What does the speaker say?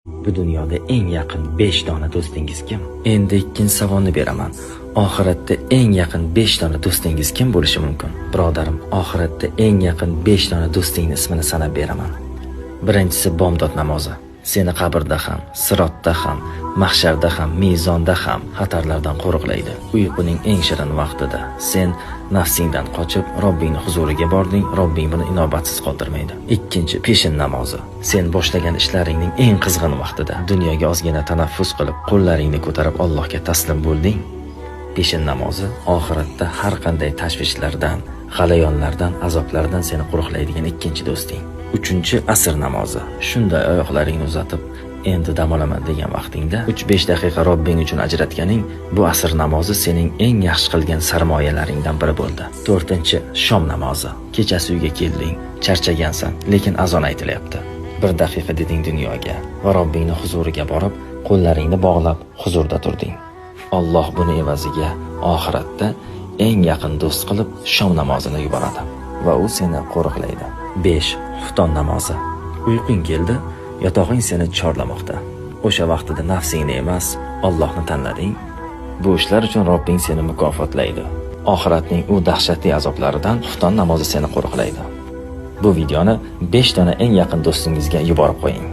Bu dunyoda eng yaqin 5 dona do'stingiz kim? Endi ikkinchi savolni beraman. Oxiratda eng yaqin 5 dona do'stingiz kim bo'lishi mumkin? Birodarim, oxiratda eng yaqin 5 dona do'stingning ismini sanab beraman. Birinchisi bomdod namozi. Seni qabrda ham, sirotda ham, mahsharda ham, mezonda ham xatarlardan qo'riqlaydi. Uyquning eng shirin vaqtida sen nafsingdan qochib Robbingning huzuriga bording, Robbing buni inobatsiz qoldirmaydi. Ikkinchi, peshin namozi. Sen boshlagan ishlaringning eng qizg'in vaqtida dunyoga ozgina tanaffus qilib, qo'llaringni ko'tarib Allohga taslim bo'lding. Peshin namozi oxiratda har qanday tashvishlardan, g'alayonlardan, azoblardan seni qo'riqlaydigan ikkinchi do'sting. Uchinchi, asr namozi. Shunday oyoqlaringni uzatib, endi dam olaman degan vaqtingda 3-5 daqiqa Robbing uchun ajratganing bu asr namozi sening eng yaxshi qilgan sarmoyalaringdan biri bo'ldi. To'rtinchi, shom namozi. Kechasi uyga kelding, charchagansan, lekin azon aytilyapti. 1 daqiqa deding dunyoga va Robbingning huzuriga borib, qo'llaringni bog'lab huzurda turding. Alloh buni evaziga oxiratda eng yaqin do'st qilib shom namozini yuboradi va u seni qo'riqlaydi. 5. Xufton namozi. Uyqung keldi, yotog'ing seni chorlamoqda. O'sha vaqtida nafsingni emas, Allohni tanlading. Bu ishlar uchun Robbing seni mukofotlaydi. Oxiratning u dahshatli azoblaridan xufton namozi seni qo'riqlaydi. Bu videoni 5 dona eng yaqin do'stingizga yuborib qo'ying.